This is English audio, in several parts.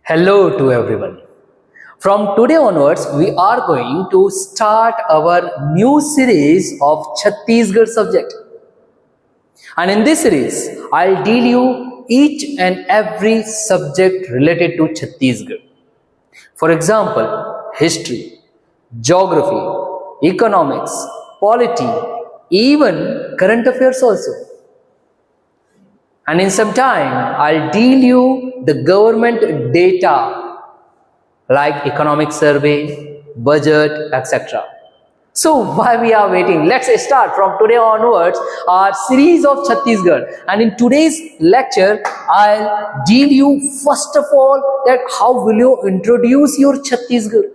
Hello to everyone. From today onwards, we are going to start our new series of Chhattisgarh subject. And in this series, I'll deal you each and every subject related to Chhattisgarh. For example, history, geography, economics, polity, even current affairs also. And in some time, I'll deal you the government data like economic survey, budget, etc. So why we are waiting? Let's start from today onwards our series of Chhattisgarh. And in today's lecture, I'll deal you first of all that how will you introduce your Chhattisgarh.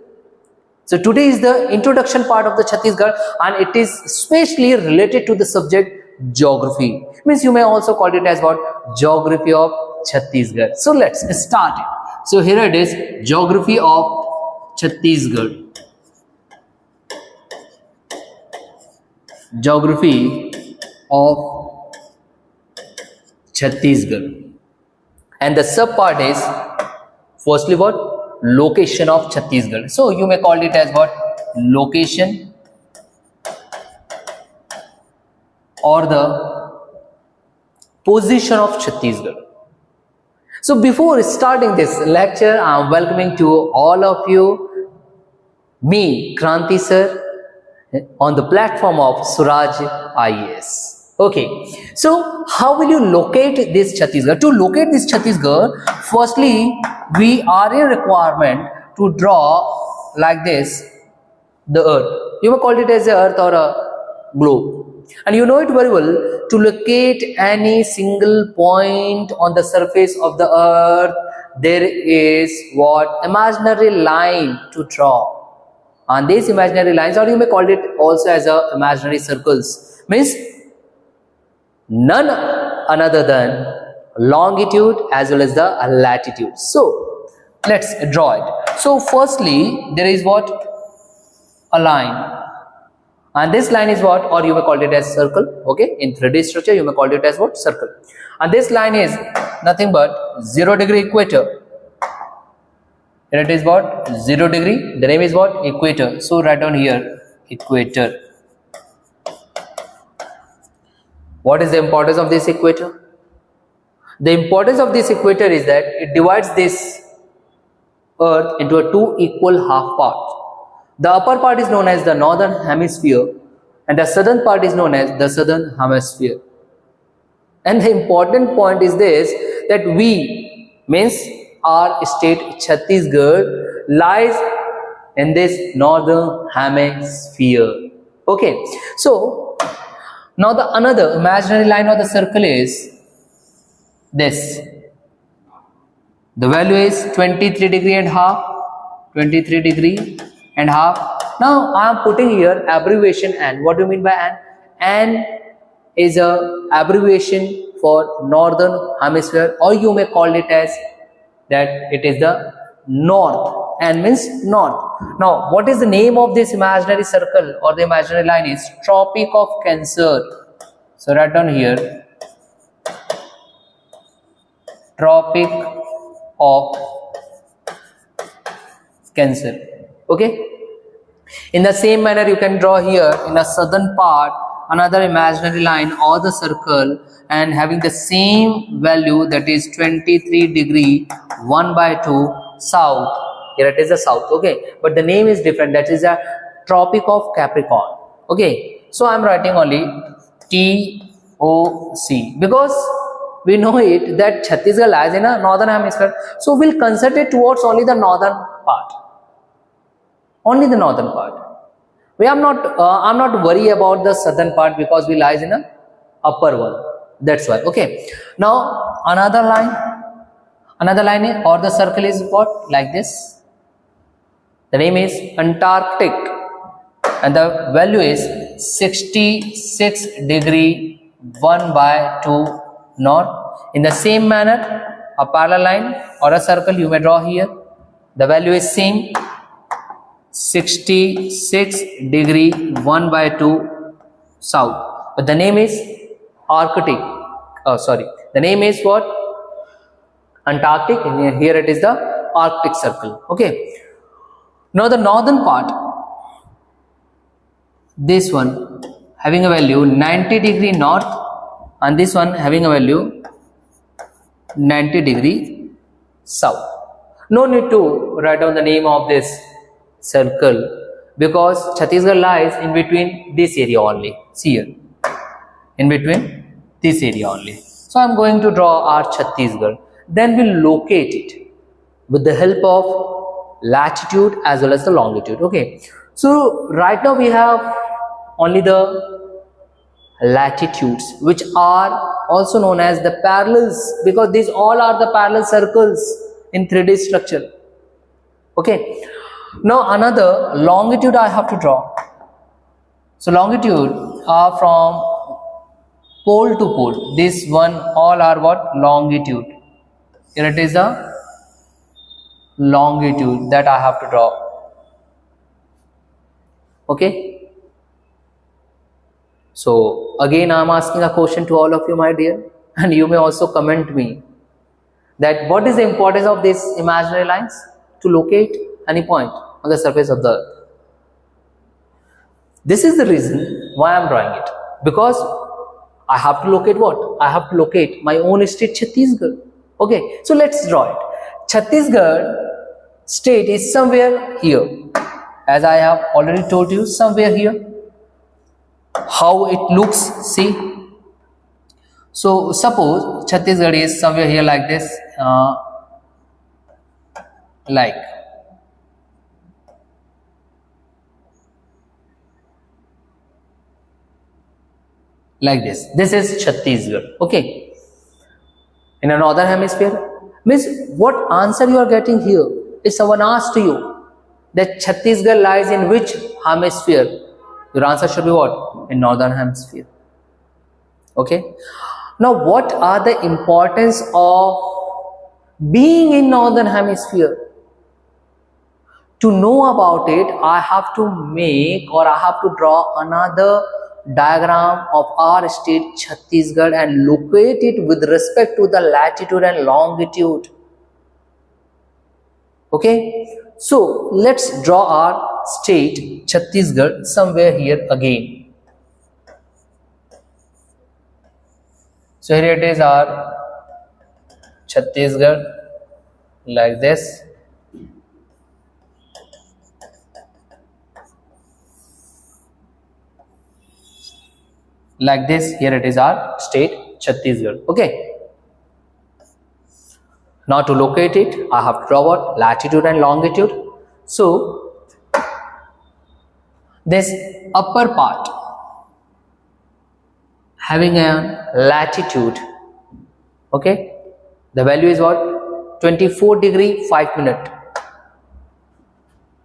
So today is the introduction part of the Chhattisgarh, and it is especially related to the subject geography. Means you may also call it as what? Geography of Chhattisgarh. So let's start it. So here it is, geography of Chhattisgarh. Geography of Chhattisgarh. And the sub part is firstly what? Location of Chhattisgarh. So you may call it as what? Location or the position of Chhattisgarh. So before starting this lecture, I am welcoming to all of you, me, Kranti Sir, on the platform of Suraj IAS. Okay, so how will you locate this Chhattisgarh? To locate this Chhattisgarh, firstly, we are in requirement to draw like this the earth. You may call it as a earth or a globe. And you know it very well, to locate any single point on the surface of the earth, there is what? Imaginary line to draw. And these imaginary lines, or you may call it also as a imaginary circles, means none other than longitude as well as the latitude. So let's draw it. So firstly, there is what? A line. And this line is what? Or you may call it as circle. Okay, in 3D structure you may call it as what? Circle. And this line is nothing but 0 degree equator. Here it is what? 0 degree. The name is what? Equator. So write down here equator. What is the importance of this equator? The importance of this equator is that it divides this earth into a two equal half parts. The upper part is known as the northern hemisphere and the southern part is known as the southern hemisphere. And the important point is this, that we, means our state Chhattisgarh, lies in this northern hemisphere. Okay, so now the another imaginary line of the circle is this. The value is 23 degree and half. 23 degree and half. Now I am putting here abbreviation N. What do you mean by N? N is a abbreviation for northern hemisphere, or you may call it as that it is the north. N means north. Now what is the name of this imaginary circle or the imaginary line? Is Tropic of Cancer. So write down here Tropic of Cancer. Okay, in the same manner you can draw here in the southern part another imaginary line or the circle and having the same value, that is 23 degree 1/2 south. Here it is the south. Okay, but the name is different, that is a Tropic of Capricorn. Okay, so I am writing only TOC because we know it that Chhattisgarh lies in a northern hemisphere, so we'll concentrate towards only the northern part. Only the northern part. I'm not worried about the southern part because we lies in a upper one. That's why. Okay. Now another line or the circle is what? Like this. The name is Antarctic, and the value is 66 degree 1/2 north. In the same manner, a parallel line or a circle you may draw here. The value is same. 66 degree 1/2 south, but the name is Arctic. The name is what? Antarctic. Here it is the Arctic Circle. Okay. Now the northern part, this one having a value 90 degree north, and this one having a value 90 degree south. No need to write down the name of this circle because Chhattisgarh lies in between this area only. See here, in between this area only. So I am going to draw our Chhattisgarh. Then we'll locate it with the help of latitude as well as the longitude. Okay. So right now we have only the latitudes, which are also known as the parallels, because these all are the parallel circles in 3D structure. Okay. Now another longitude I have to draw. So longitude are from pole to pole. This one all are what? Longitude. Here it is the longitude that I have to draw. Okay. So again I am asking a question to all of you, my dear, and you may also comment me that what is the importance of these imaginary lines to locate any point on the surface of the earth. This is the reason why I am drawing it, because I have to locate what? I have to locate my own state Chhattisgarh. Okay, so let's draw it. Chhattisgarh state is somewhere here, as I have already told you, somewhere here. How it looks, see. So suppose Chhattisgarh is somewhere here like this, like this. This is Chhattisgarh. Okay. In a northern hemisphere. Means what answer you are getting here? If someone asked you that Chhattisgarh lies in which hemisphere, your answer should be what? In northern hemisphere. Okay. Now what are the importance of being in northern hemisphere? To know about it, I have to make or I have to draw another diagram of our state Chhattisgarh and locate it with respect to the latitude and longitude. Okay. So let's draw our state Chhattisgarh somewhere here again. So here it is our Chhattisgarh like this. Like this, here it is our state Chhattisgarh. Okay. Now to locate it, I have to draw what? Latitude and longitude. So this upper part having a latitude, okay, the value is what? 24 degree 5 minute.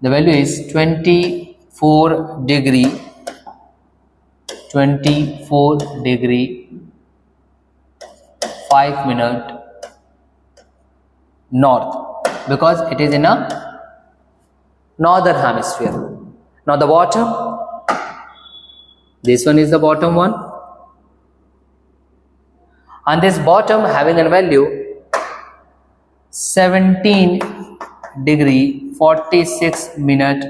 The value is 24 degree 5 minute north, because it is in a northern hemisphere. Now the bottom, this one is the bottom one, and this bottom having a value 17 degree 46 minute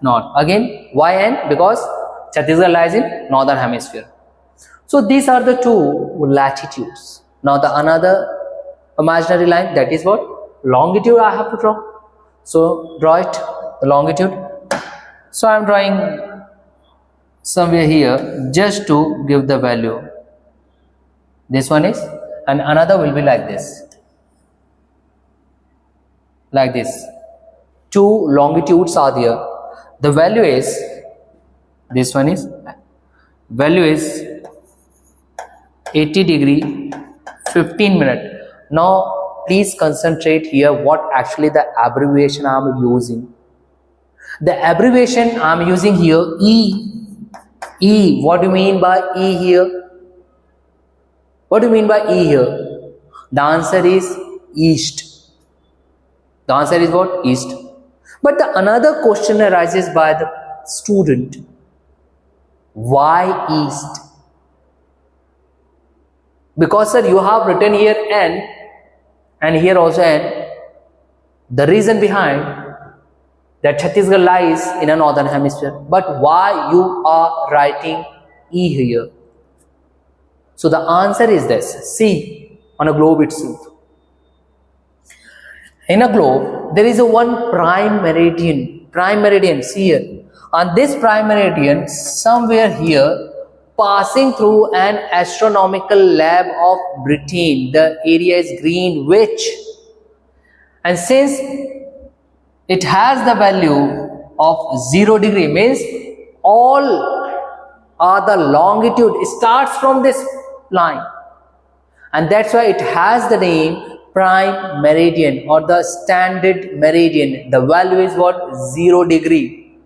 north. Again, why and? Because Chhattisgarh lies in northern hemisphere. So these are the two latitudes. Now the another imaginary line, that is what? Longitude I have to draw. So draw it, the longitude. So I am drawing somewhere here just to give the value. This one is, and another will be like this. Like this. Two longitudes are there. The value is, this one is, value is 80 degree 15 minute. Now please concentrate here what actually the abbreviation I am using. The abbreviation I am using here, E. What do you mean by E here? What do you mean by E here? The answer is east. The answer is what? East. But the another question arises by the student. Why east? Because sir, you have written here N and here also N. the reason behind that Chhattisgarh lies in a northern hemisphere. But why you are writing E here? So the answer is this. See on a globe itself. In a globe, there is a one prime meridian. Prime meridian, see here. On this prime meridian, somewhere here, passing through an astronomical lab of Britain, the area is Greenwich. And since it has the value of 0 degree, means all are the longitude starts from this line, and that's why it has the name prime meridian or the standard meridian. The value is what? 0 degree,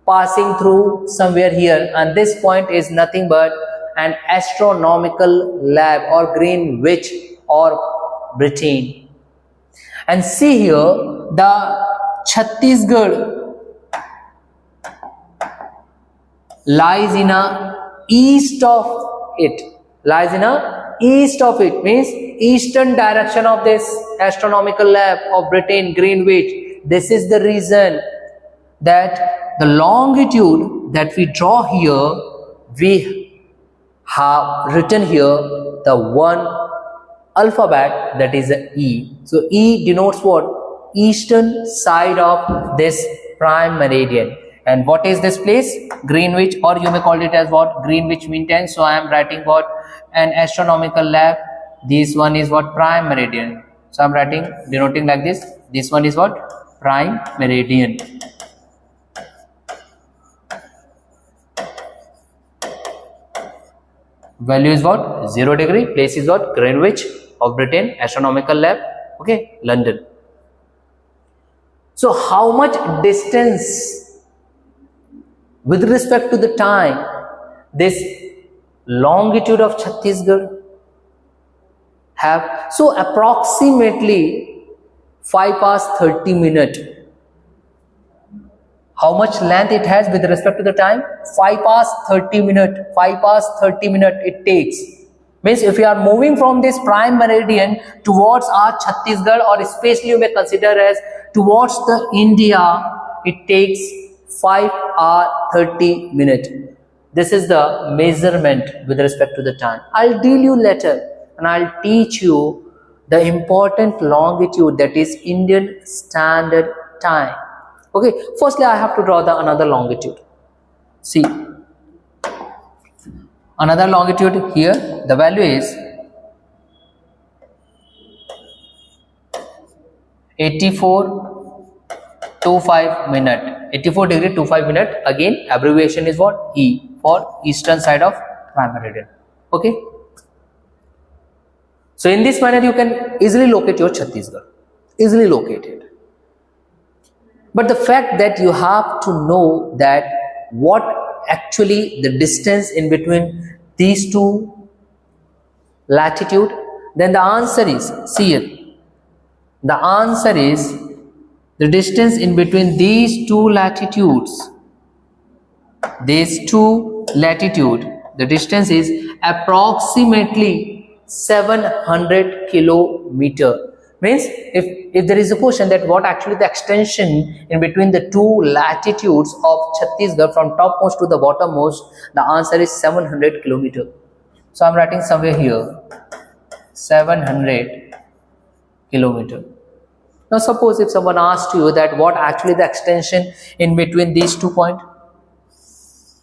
passing through somewhere here, and this point is nothing but an astronomical lab or Greenwich or Britain. And see here, the Chhattisgarh lies in a east of it. Lies in a east of it, means eastern direction of this astronomical lab of Britain, Greenwich. This is the reason that the longitude that we draw here, we have written here the one alphabet, that is a E. So E denotes what? Eastern side of this prime meridian. And what is this place? Greenwich, or you may call it as what? Greenwich Mean Time. So I am writing what? An astronomical lab. This one is what? Prime meridian. So I am writing, denoting like this. This one is what? Prime meridian. Value is what? 0 degree. Place is what? Greenwich of Britain, astronomical lab. Okay, London. So how much distance with respect to the time this longitude of Chhattisgarh have? So approximately 5 hours 30 minutes. How much length it has with respect to the time? 5 hours 30 minutes. 5 hours 30 minutes it takes. Means if you are moving from this prime meridian towards our Chhattisgarh, or especially you may consider as towards the India, it takes 5 hours 30 minutes. This is the measurement with respect to the time. I'll deal you later and I'll teach you the important longitude, that is Indian Standard Time. Okay, firstly I have to draw the another longitude. See, another longitude here, the value is 84.25 minute. 84 degree 25 minute. Again, abbreviation is what? E, for eastern side of prime meridian. Okay. So in this manner you can easily locate your Chhattisgarh. Easily locate it. But the fact that you have to know that what actually the distance in between these two latitude, then the answer is, see here, the answer is the distance in between these two latitudes. These two latitude, the distance is approximately 700 kilometer. Means if there is a question that what actually the extension in between the two latitudes of Chhattisgarh from topmost to the bottommost, the answer is 700 kilometer. So I am writing somewhere here 700 kilometer. Now suppose if someone asked you that what actually the extension in between these 2 points,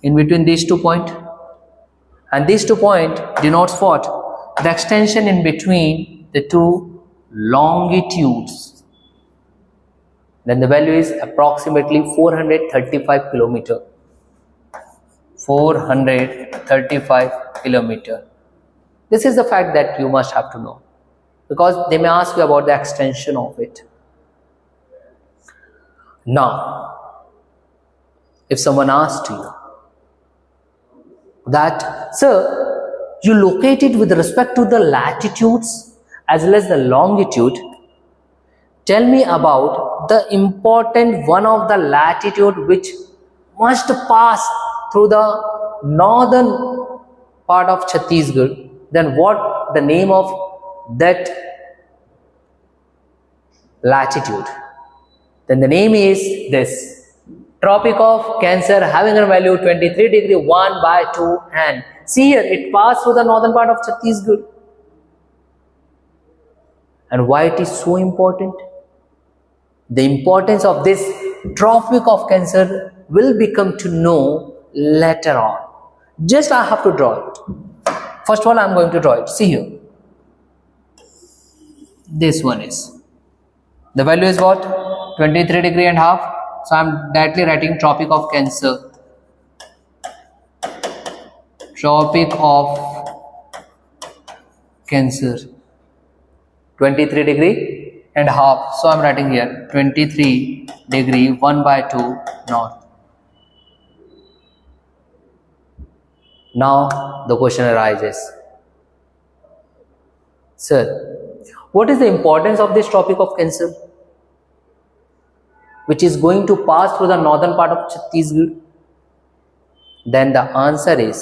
in between these 2 points, and these 2 points denotes what? The extension in between the two longitudes, then the value is approximately 435 kilometer. 435 kilometer. This is the fact that you must have to know, because they may ask you about the extension of it. Now, if someone asked you that, sir, you locate it with respect to the latitudes as well as the longitude, tell me about the important one of the latitude which must pass through the northern part of Chhattisgarh, then what the name of that latitude? then the name is this. Tropic of Cancer having a value 23 degree 1/2, and see here it passed through the northern part of Chhattisgarh. And why it is so important? The importance of this Tropic of Cancer will become to know later on. Just I have to draw it. First of all, I am going to draw it. See here. This one is. The value is what? 23 degree and half. So I am directly writing Tropic of Cancer. Tropic of Cancer. 23 degree and half. So I am writing here 23 degree 1/2 north. Now the question arises. Sir, what is the importance of this Tropic of Cancer, which is going to pass through the northern part of Chhattisgarh? Then the answer is,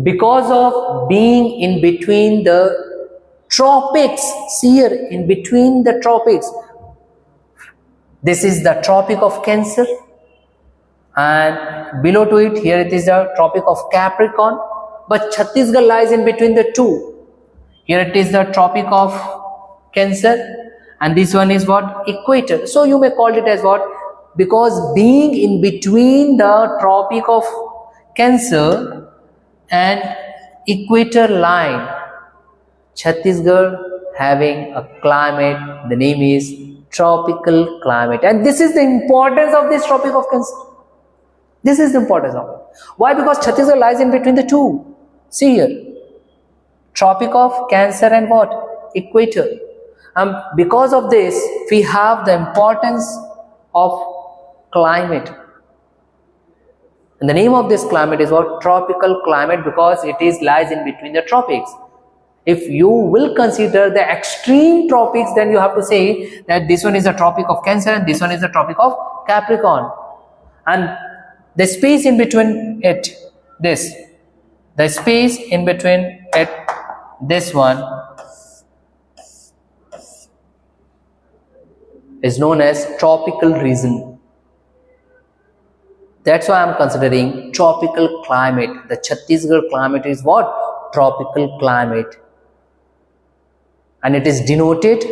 because of being in between the tropics, see here, in between the tropics, this is the Tropic of Cancer, and below to it, here it is the Tropic of Capricorn, but Chhattisgarh lies in between the two. Here it is the Tropic of Cancer, and this one is what? Equator. So you may call it as what? Because being in between the Tropic of Cancer and equator line, Chhattisgarh having a climate, the name is tropical climate. And this is the importance of this Tropic of Cancer. This is the importance of it. Why? Because Chhattisgarh lies in between the two. See here, Tropic of Cancer and what? Equator. Because of this, we have the importance of climate. And the name of this climate is what? Tropical climate, because it is lies in between the tropics. If you will consider the extreme tropics, then you have to say that this one is the Tropic of Cancer and this one is the Tropic of Capricorn. And the space in between it, the space in between it, this one is known as tropical region. That's why I am considering tropical climate. The Chhattisgarh climate is what? Tropical climate. And it is denoted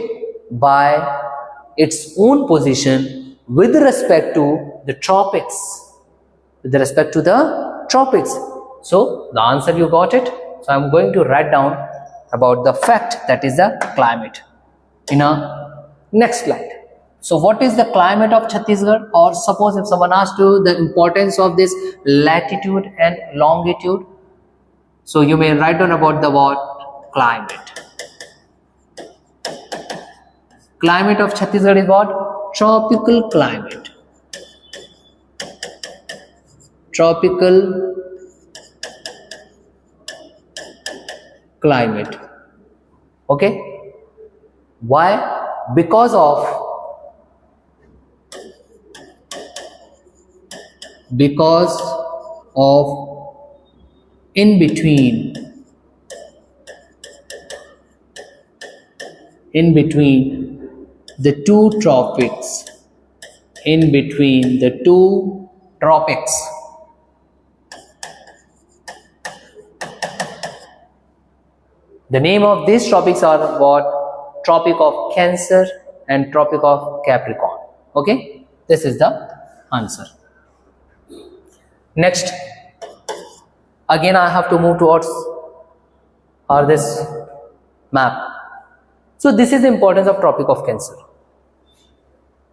by its own position with respect to the tropics. With respect to the tropics. So the answer, you got it. So I am going to write down about the fact that is the climate in a next slide. So what is the climate of Chhattisgarh? Or suppose if someone asks you the importance of this latitude and longitude, so you may write down about the word climate. Climate of Chhattisgarh is what? Tropical climate. Tropical climate. Okay? Why? Because of in between the two tropics, in between the two tropics, the name of these tropics are what? Tropic of Cancer and Tropic of Capricorn. Okay, this is the answer. Next, again I have to move towards this map. So this is the importance of Tropic of Cancer.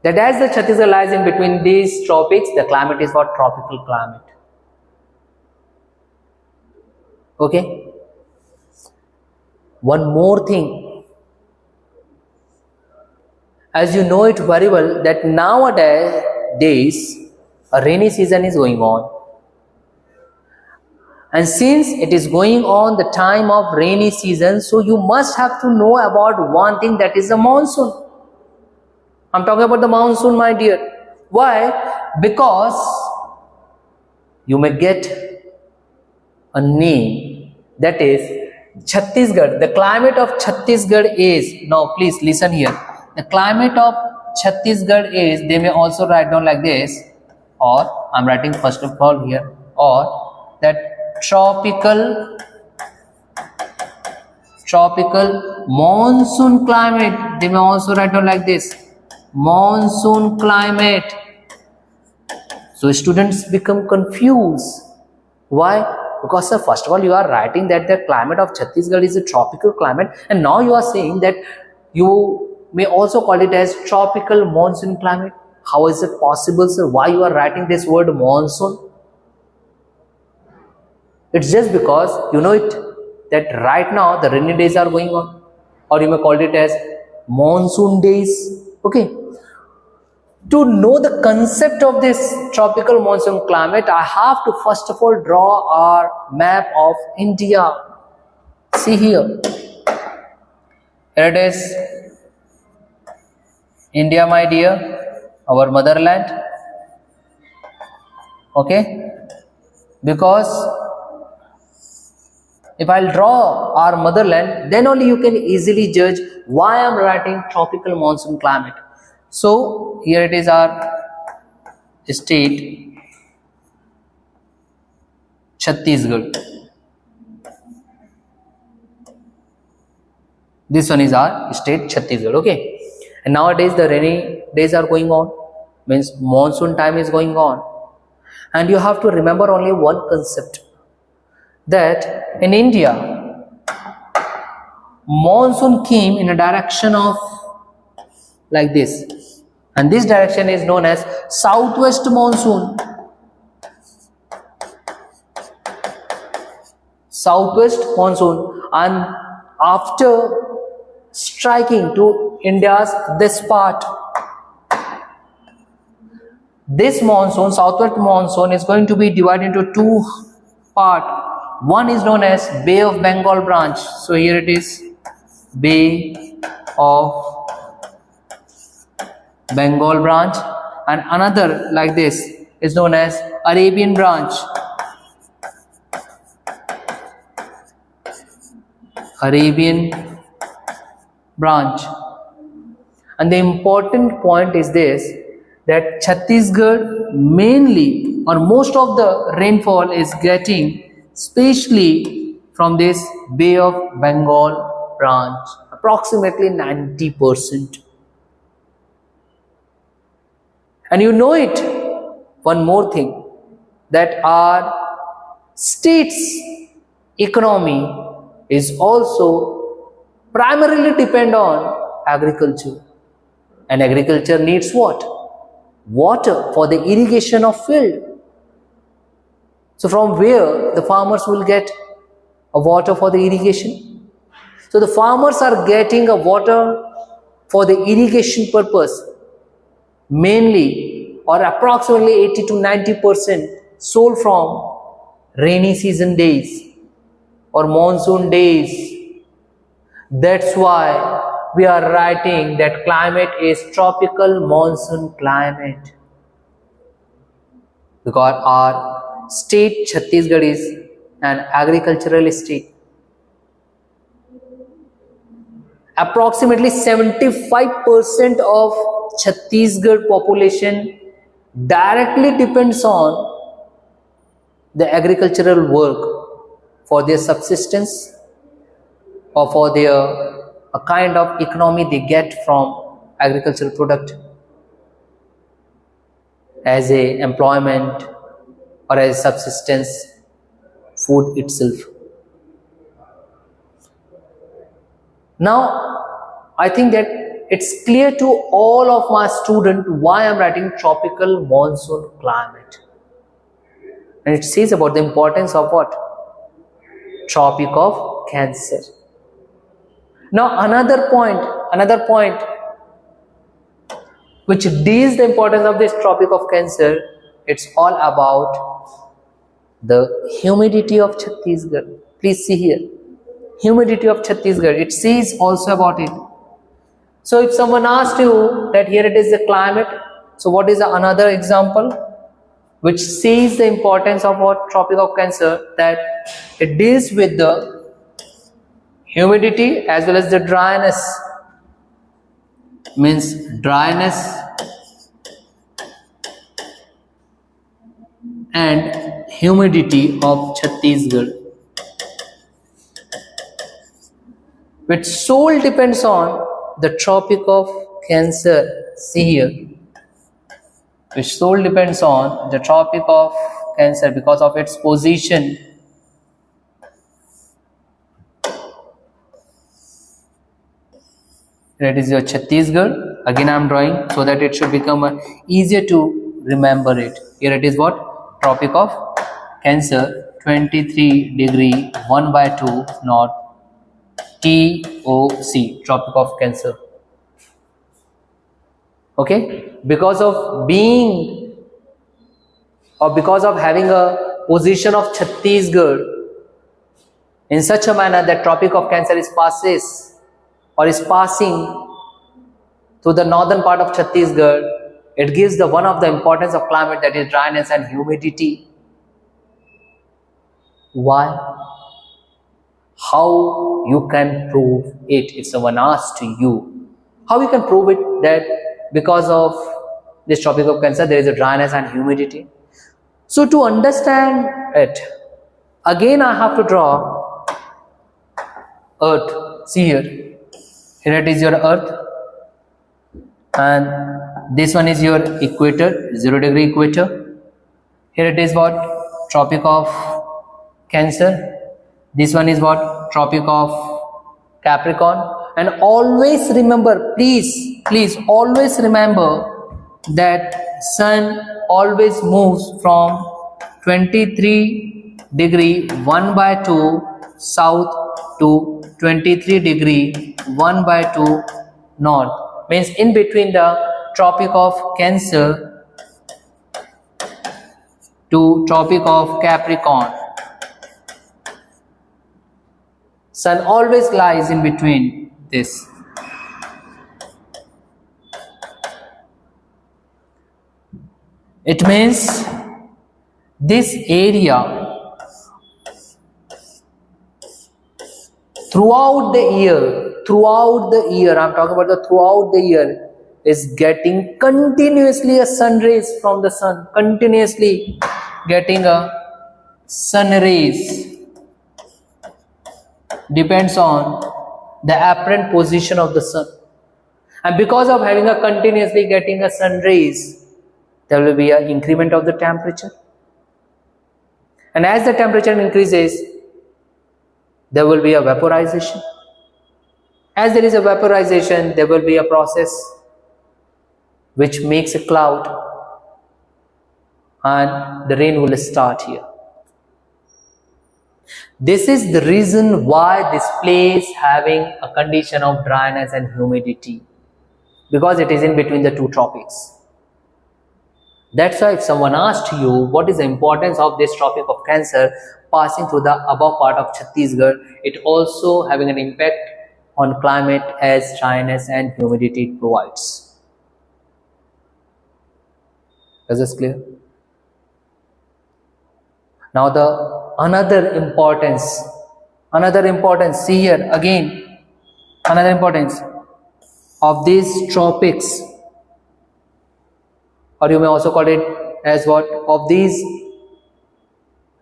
That as the Chhattisgarh lies in between these tropics, the climate is what? Tropical climate. Okay. One more thing. As you know it very well that nowadays a rainy season is going on. And since it is going on the time of rainy season, so you must have to know about one thing, that is the monsoon. I'm talking about the monsoon, my dear. Why? Because you may get a name, that is Chhattisgarh. The climate of Chhattisgarh is, now please listen here, the climate of Chhattisgarh is, they may also write down like this, or I'm writing first of all here, or that tropical monsoon climate, they may also write down like this, monsoon climate. So students become confused. Why? Because sir, first of all, you are writing that the climate of Chhattisgarh is a tropical climate, and now you are saying that you may also call it as tropical monsoon climate. How is it possible, sir? Why you are writing this word monsoon? It's just because you know it, that right now the rainy days are going on, or you may call it as monsoon days. Okay. To know the concept of this tropical monsoon climate, I have to first of all draw our map of India. See here. Here it is. India, my dear, our motherland. Okay. Because if I'll draw our motherland, then only you can easily judge why I'm writing tropical monsoon climate. So here it is our state, Chhattisgarh. This one is our state, Chhattisgarh. Okay. And nowadays the rainy days are going on, means monsoon time is going on. And you have to remember only one concept, that in India, monsoon came in a direction of like this, and this direction is known as southwest monsoon. Southwest monsoon, and after striking to India's this part, this monsoon, southwest monsoon, is going to be divided into two parts. One is known as Bay of Bengal branch. So here it is, Bay of Bengal branch, and another like this is known as Arabian branch. Arabian branch. And the important point is this, that Chhattisgarh mainly or most of the rainfall is getting especially from this Bay of Bengal branch, approximately 90%. And you know it, one more thing, that our state's economy is also primarily depend on agriculture. And agriculture needs what? Water for the irrigation of field. So from where the farmers will get a water for the irrigation? So the farmers are getting a water for the irrigation purpose, mainly or approximately 80 to 90% sold from rainy season days or monsoon days. That's why we are writing that climate is tropical monsoon climate, because our state Chhattisgarh is an agricultural state. Approximately 75% of Chhattisgarh population directly depends on the agricultural work for their subsistence or for their a kind of economy they get from agricultural product as a employment or as subsistence food itself. Now I think that it's clear to all of my students why I'm writing tropical monsoon climate, and it says about the importance of what? Tropic of Cancer. Now another point which deals the importance of this Tropic of Cancer, it's all about the humidity of Chhattisgarh. Please see here, humidity of Chhattisgarh, it says also about it. So if someone asked you that here it is the climate, so what is another example which says the importance of what? Tropic of Cancer, that it deals with the humidity as well as the dryness. means dryness and humidity of Chhattisgarh, which sole depends on the Tropic of Cancer. See here, which sole depends on the Tropic of Cancer because of its position. That is your Chhattisgarh. Again I am drawing so that it should become easier to remember it. Here it is what? Tropic of Cancer, 23 degree 1/2 north, TOC, Tropic of Cancer. Okay, because of being or because of having a position of Chhattisgarh in such a manner that Tropic of Cancer is passing through the northern part of Chhattisgarh, it gives the one of the importance of climate, that is dryness and humidity. Why? How you can prove it? If someone asks you, how you can prove it that because of this Tropic of Cancer there is a dryness and humidity? So to understand it, again I have to draw Earth. See here, here it is your Earth, and this one is your equator, 0 degree equator. Here it is what? Tropic of Cancer. This one is what? Tropic of Capricorn. And always remember, please always remember that sun always moves from 23 degree 1/2 south to 23 degree 1/2 north. Means in between the Tropic of Cancer to Tropic of Capricorn, sun always lies in between this. It means this area throughout the year, I'm talking about the throughout the year, is getting continuously a sun rays from the sun, continuously getting a sun rays, depends on the apparent position of the sun. And because of having a continuously getting a sun rays, there will be an increment of the temperature. And as the temperature increases, there will be a vaporization. As there is a vaporization, there will be a process which makes a cloud, and the rain will start here. This is the reason why this place having a condition of dryness and humidity, because it is in between the two tropics. That's why if someone asked you what is the importance of this Tropic of Cancer passing through the above part of Chhattisgarh, it also having an impact on climate as dryness and humidity provides. Is this clear? Now the another importance, see here again, another importance of these tropics, or you may also call it as what? Of these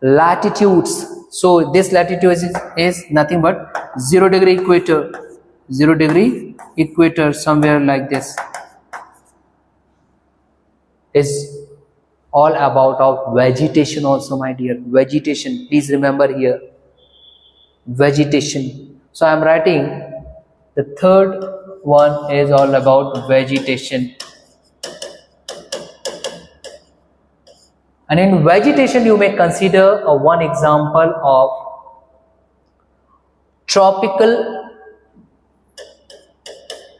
latitudes. So this latitude is nothing but 0 degree equator, 0 degree equator, somewhere like this, is all about of vegetation also, my dear. Vegetation, please remember here, vegetation. So I am writing the third one is all about vegetation. And in vegetation you may consider one example of tropical.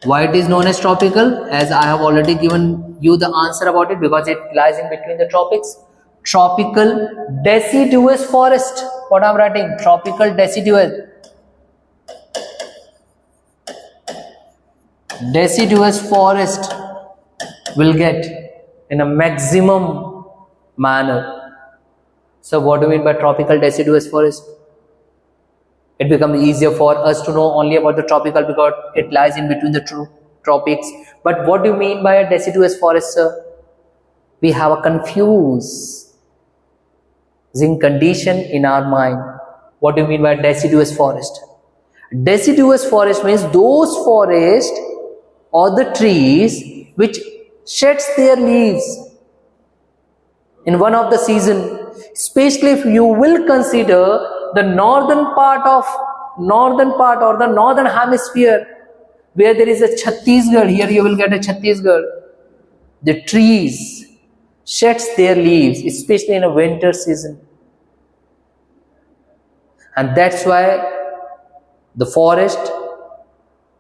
Why it is known as tropical? As I have already given you the answer about it, because it lies in between the tropics. Tropical deciduous forest. What I am writing? Tropical deciduous forest will get in a maximum manner. So what do you mean by tropical deciduous forest? It becomes easier for us to know only about the tropical because it lies in between the two tropics. But what do you mean by a deciduous forest, sir? We have a confusing condition in our mind. What do you mean by deciduous forest? Deciduous forest means those forests or the trees which sheds their leaves in one of the season. Especially if you will consider the northern part or the northern hemisphere, where there is a Chhattisgarh. Here you will get a Chhattisgarh. The trees sheds their leaves, especially in a winter season. And that's why the forest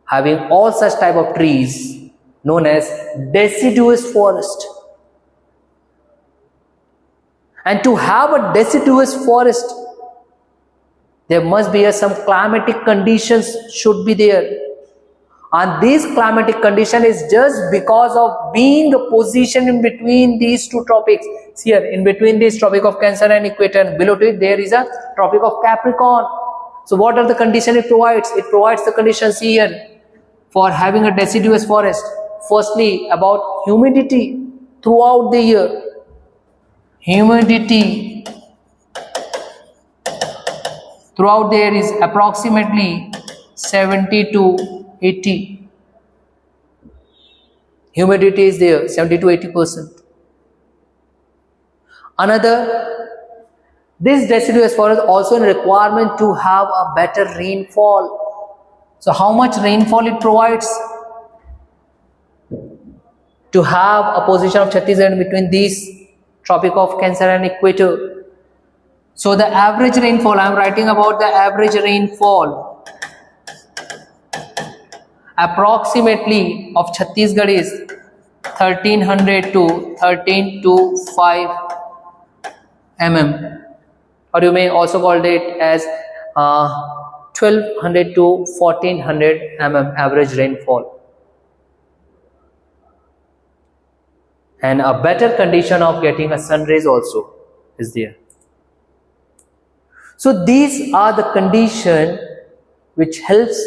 having all such type of trees known as deciduous forest. And to have a deciduous forest, there must be some climatic conditions should be there. And this climatic condition is just because of being the position in between these two tropics. Here, in between this tropic of Cancer and Equator, and below it there is a tropic of Capricorn. So what are the conditions it provides? It provides the conditions here for having a deciduous forest. Firstly, about humidity throughout the year. Humidity throughout there is approximately 70 to 80. Humidity is there, 70 to 80%. Another, this deciduous forest also in requirement to have a better rainfall. So how much rainfall it provides? To have a position of Chhattisgarh between these tropic of Cancer and Equator. So the average rainfall, I am writing about the average rainfall approximately of Chhattisgarh is 1300 to 1325 mm, or you may also call it as 1200 to 1400 mm average rainfall. And a better condition of getting a sun rays also is there. So these are the conditions which helps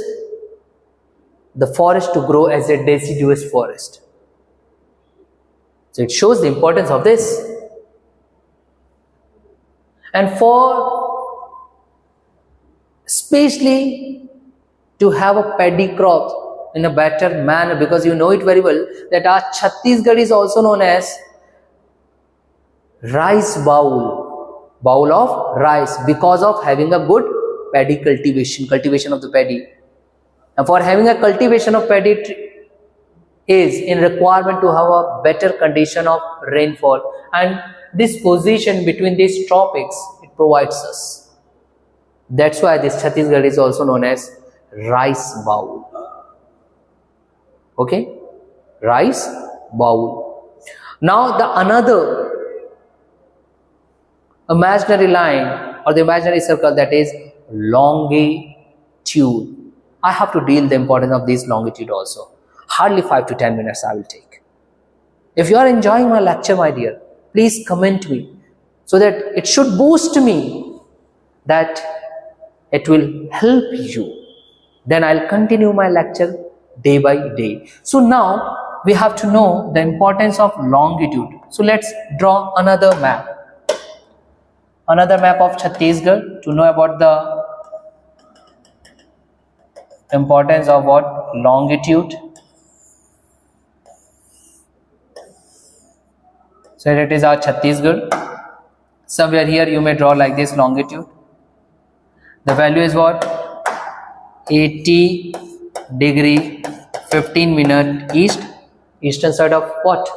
the forest to grow as a deciduous forest. So it shows the importance of this. And for especially to have a paddy crop in a better manner, because you know it very well that our Chhattisgarh is also known as rice bowl of rice, because of having a good paddy cultivation of the paddy. And for having a cultivation of paddy is in requirement to have a better condition of rainfall, and this position between these tropics it provides us. That's why this Chhattisgarh is also known as rice bowl. Okay, rice bowl. Now the another imaginary line or the imaginary circle, that is longitude. I have to deal the importance of this longitude also. Hardly 5 to 10 minutes I will take. If you are enjoying my lecture, my dear, please comment me so that it should boost me, that it will help you. Then I'll continue my lecture day by day. So now we have to know the importance of longitude. So let's draw another map of Chhattisgarh to know about the importance of what? Longitude. So it is our Chhattisgarh. Somewhere here you may draw like this longitude. The value is what? 80 degree 15 minute eastern side of what?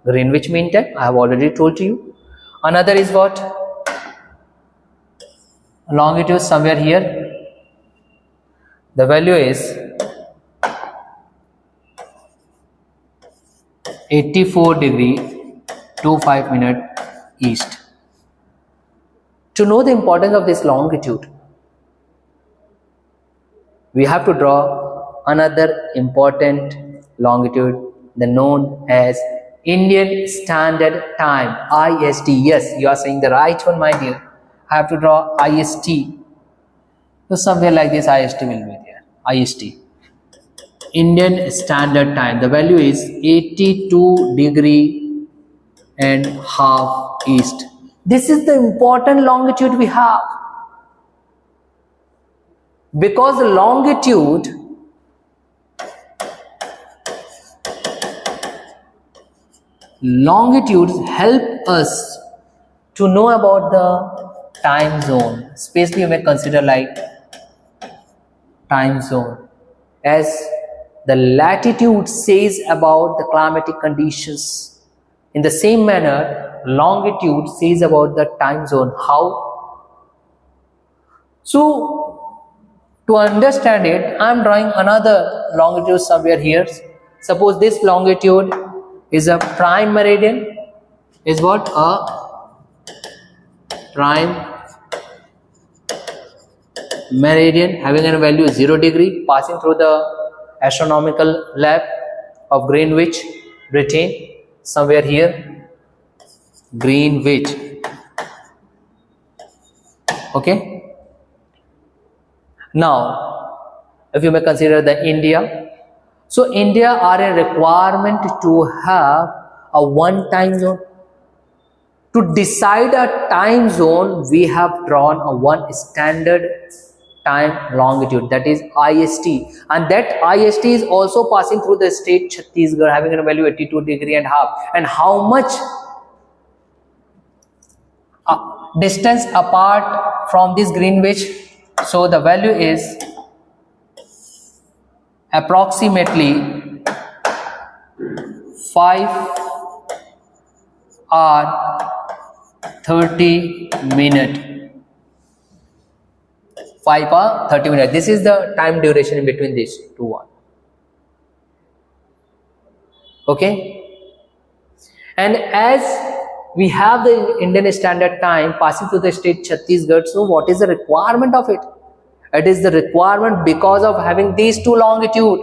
Greenwich Mean Time. I have already told you. Another is what? Longitude somewhere here. The value is 84 degree 25 minute east. To know the importance of this longitude, we have to draw another important longitude, the known as Indian Standard Time, IST. Yes, you are saying the right one, my dear. I have to draw IST. So somewhere like this IST will be there. IST. Indian Standard Time. The value is 82 degree and half east. This is the important longitude we have. Because the longitudes help us to know about the time zone. Especially you may consider like time zone, as the latitude says about the climatic conditions. In the same manner, longitude says about the time zone. How? So, to understand it, I am drawing another longitude somewhere here. Suppose this longitude is a prime meridian. Is what? A prime meridian having a value 0 degree, passing through the astronomical lab of Greenwich, Britain. Somewhere here, Greenwich. Okay. Now, if you may consider the India. So, India are a requirement to have a one time zone. To decide a time zone, we have drawn a one standard time longitude, that is IST, and that IST is also passing through the state Chhattisgarh, having a value 82 degree and half. And how much distance apart from this Greenwich? So the value is approximately 5 hours 30 minutes. 5 hours 30 minutes. This is the time duration in between these two one. Okay. And as we have the Indian Standard Time passing through the state Chhattisgarh, so what is the requirement of it? It is the requirement because of having these two longitude.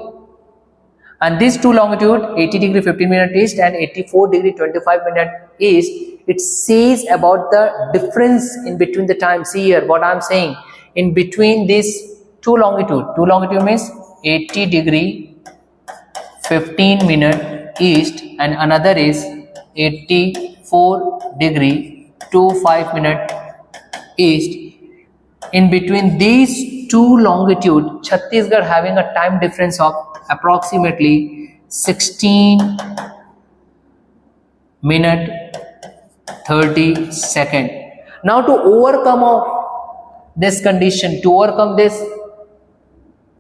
And these two longitude, 80 degree 15 minute east and 84 degree 25 minute east, it says about the difference in between the time. See here what I am saying. In between these two longitude means 80 degree 15 minute east and another is 84 degree 25 minute east. In between these two longitude, Chhattisgarh having a time difference of approximately 16 minute 30 second. Now to overcome of this condition, to overcome this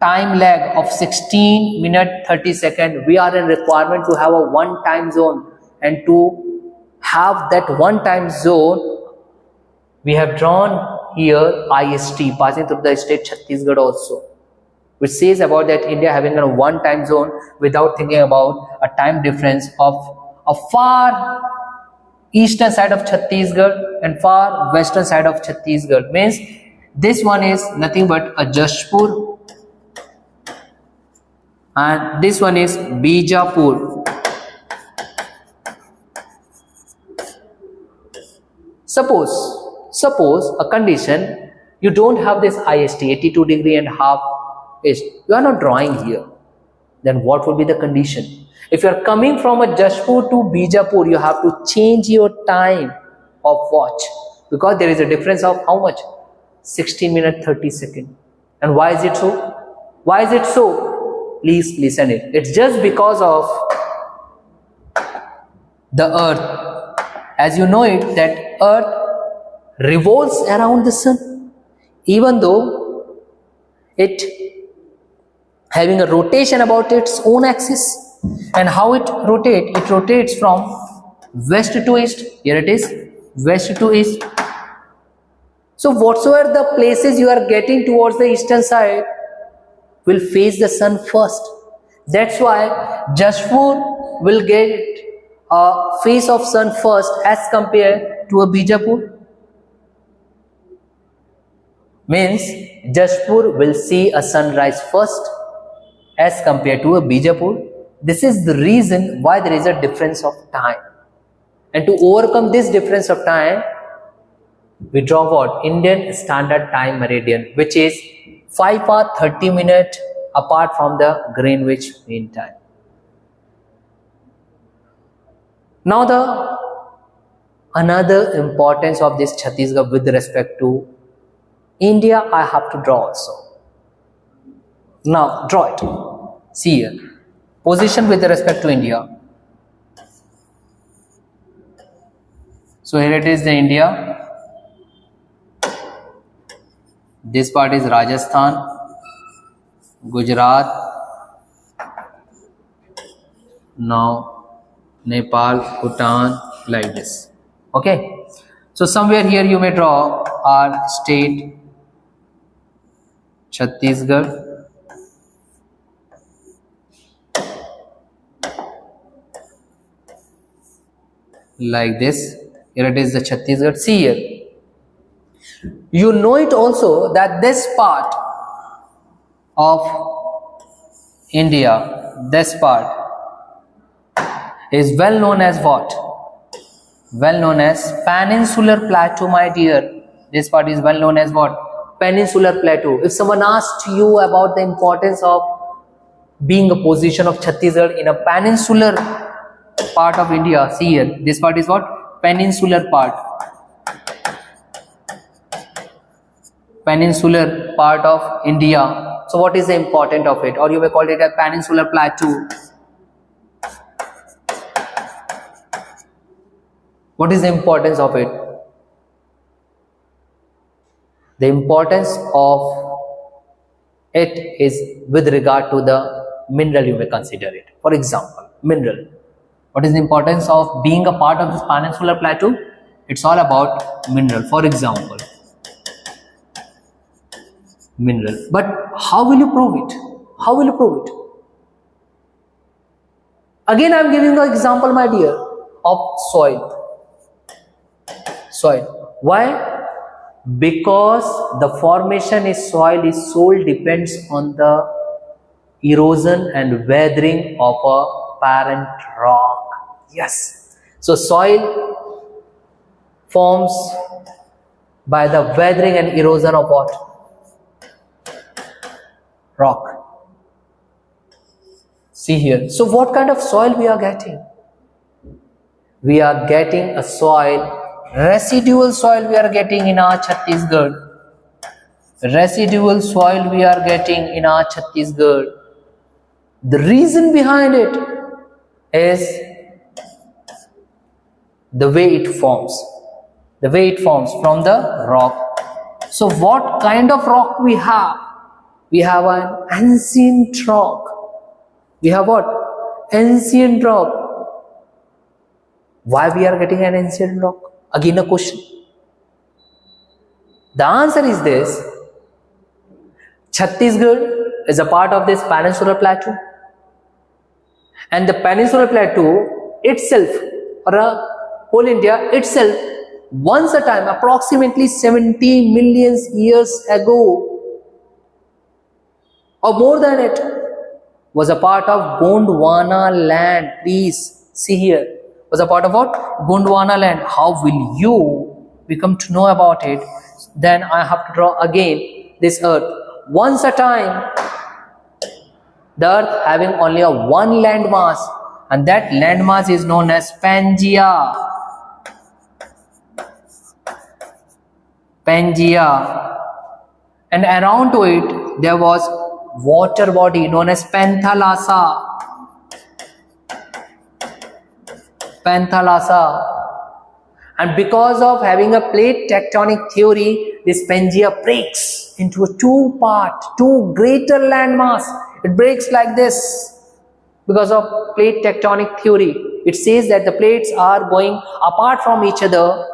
time lag of 16 minute 30 second, we are in requirement to have a one time zone, and to have that one time zone we have drawn here IST passing through the state Chhattisgarh also, which says about that India having a one time zone without thinking about a time difference of a far eastern side of Chhattisgarh and far western side of Chhattisgarh. Means this one is nothing but a Jashpur and this one is Bijapur. Suppose a condition, you don't have this IST 82 degree and half east, you are not drawing here, then what will be the condition? If you are coming from a Jashpur to Bijapur, you have to change your time of watch, because there is a difference of how much? 16 minute 30 second. And why is it so? Why is it so? Please listen it. It's just because of the earth. As you know it, that earth revolves around the sun, even though it having a rotation about its own axis. And how it rotates? It rotates from west to east. Here it is, west to east. So whatsoever the places you are getting towards the eastern side will face the sun first. That's why Jashpur will get a face of sun first as compared to a Bijapur. Means Jashpur will see a sunrise first as compared to a Bijapur. This is the reason why there is a difference of time. And to overcome this difference of time, we draw what? Indian Standard Time Meridian, which is 5 hours 30 minutes apart from the Greenwich Mean Time. Now another importance of this Chhattisgarh with respect to India, I have to draw also. Now draw it. See here, position with respect to India. So here it is the India. This part is Rajasthan, Gujarat, now Nepal, Bhutan, like this. Okay. So somewhere here you may draw our state Chhattisgarh, like this. Here it is the Chhattisgarh. See here. You know it also that this part of India, this part is well known as what? Well known as Peninsular Plateau, my dear. This part is well known as what? Peninsular Plateau. If someone asked you about the importance of being a position of Chhattisgarh in a peninsular part of India, see here, this part is what? Peninsular part. Peninsular part of India. So what is the importance of it? Or you may call it a peninsular plateau. What is the importance of it? The importance of it is with regard to the mineral you may consider it. For example, mineral. What is the importance of being a part of this peninsular plateau? It's all about mineral. For example, mineral. But how will you prove it? How will you prove it? Again, I am giving an example, my dear, of soil. Soil. Why? Because the formation is soil is solely depends on the erosion and weathering of a parent rock. Yes. So soil forms by the weathering and erosion of what? Rock. See here. So what kind of soil we are getting? We are getting a soil, residual soil we are getting in our Chhattisgarh. Residual soil we are getting in our Chhattisgarh. The reason behind it is the way it forms. The way it forms from the rock. So what kind of rock we have? We have an ancient rock. We have what? Ancient rock. Why we are getting an ancient rock? Again a question. The answer is this. Chhattisgarh is a part of this peninsular plateau. And the peninsular plateau itself, or whole India itself, once a time, approximately 70 million years ago, or more than it, was a part of Gondwana land. Please see here. Was a part of what? Gondwana land. How will you become to know about it? Then I have to draw again this earth. Once a time, the earth having only a one landmass, and that landmass is known as Pangea. Pangea. And around to it, there was water body known as Panthalassa. Panthalassa. And because of having a plate tectonic theory, this Pangea breaks into a two greater landmass. It breaks like this because of plate tectonic theory. It says that the plates are going apart from each other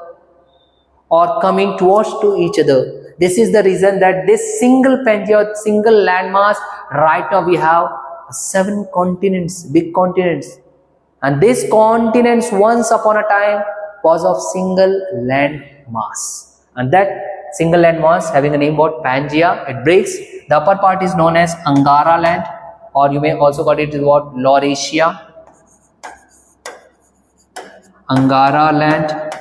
or coming towards to each other. This is the reason that this single Pangea, single landmass, right now we have 7 continents, big continents. And this continents once upon a time was of single land mass. And that single land mass having a name what? Pangea. It breaks. The upper part is known as Angara land, or you may also call it what? Laurasia. Angara land.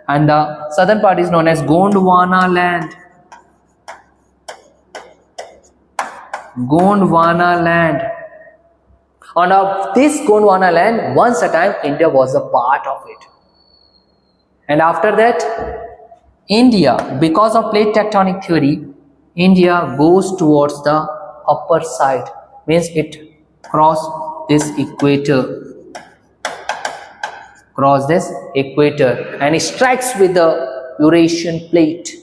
And the southern part is known as Gondwana land. Gondwana land. And of this Gondwana land, once a time India was a part of it. And after that, India, because of plate tectonic theory, India goes towards the upper side, means it cross this equator, and it strikes with the Eurasian plate.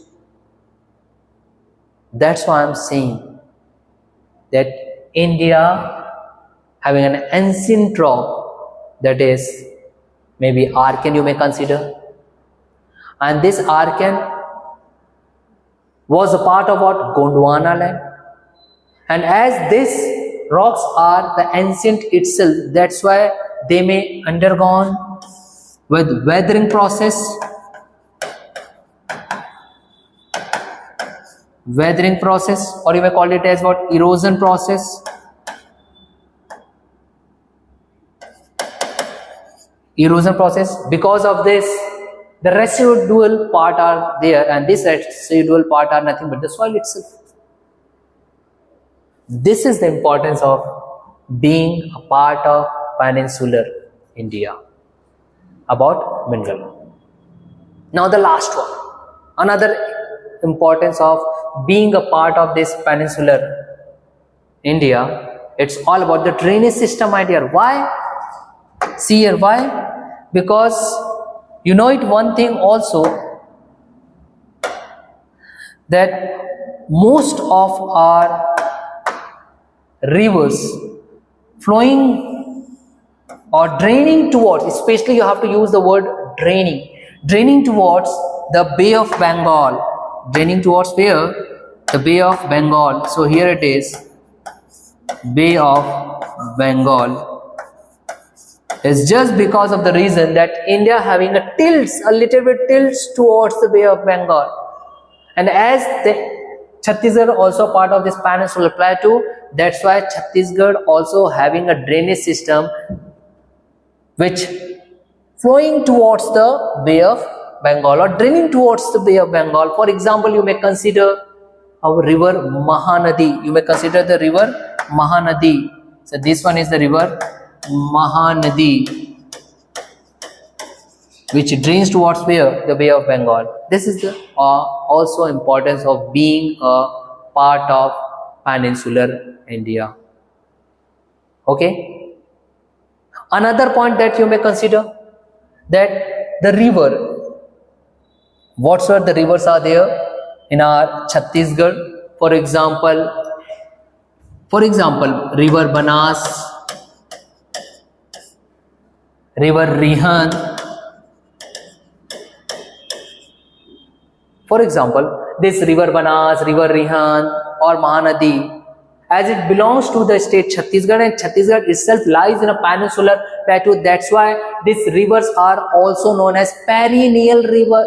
That's why I'm saying that India having an ancient rock, that is maybe Arkan you may consider, and this Arkan was a part of what? Gondwana land. And as these rocks are the ancient itself, that's why they may undergone with weathering process, or you may call it as what? Erosion process. Because of this, the residual part are there, and this residual part are nothing but the soil itself. This is the importance of being a part of peninsular India about mineral. Now the last one, another importance of being a part of this peninsular India, it's all about the drainage system, my dear. Why? See here, why? Because you know it one thing also, that most of our rivers flowing or draining towards, especially you have to use the word draining towards the Bay of Bengal, draining towards where? The Bay of Bengal. So here it is, Bay of Bengal. It's just because of the reason that India having a little bit tilts towards the Bay of Bengal. And as the Chhattisgarh also part of this peninsular plateau, that's why Chhattisgarh also having a drainage system which flowing towards the Bay of Bengal or draining towards the Bay of Bengal. For example, you may consider our river Mahanadi. You may consider the river Mahanadi. So this one is the river Mahanadi, which drains towards where? The Bay of Bengal. This is the also importance of being a part of peninsular India. Okay. Another point that you may consider, that the river, whatsoever the rivers are there in our Chhattisgarh, for example, river Banas, river Rihan. For example, this river Banas, river Rihan or Mahanadi, as it belongs to the state Chhattisgarh, and Chhattisgarh itself lies in a peninsular plateau, that's why these rivers are also known as non-perennial river.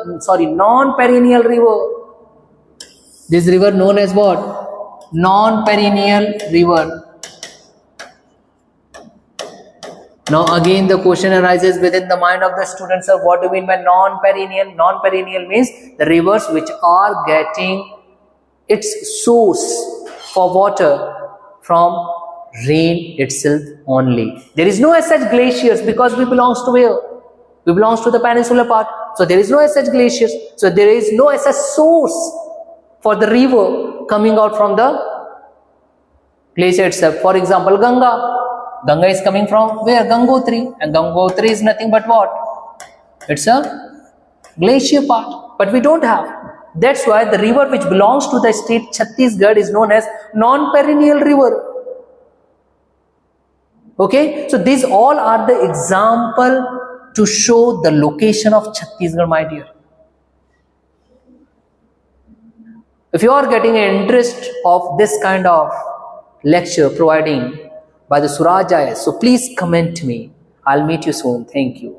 This river known as what? Non-perennial river. Now again the question arises within the mind of the students, sir, what do you mean by non-perennial? Non-perennial means the rivers which are getting its source for water from rain itself only. There is no as such glaciers, because we belongs to where? We belongs to the peninsular part. So there is no as such glaciers. So there is no as such source for the river coming out from the glacier itself. For example, Ganga is coming from where? Gangotri. And Gangotri is nothing but what? It's a glacier part. But we don't have. That's why the river which belongs to the state Chhattisgarh is known as non-perennial river. Okay? So these all are the example to show the location of Chhattisgarh, my dear. If you are getting an interest of this kind of lecture providing by the CHHATTISGARH, so please comment me. I'll meet you soon. Thank you.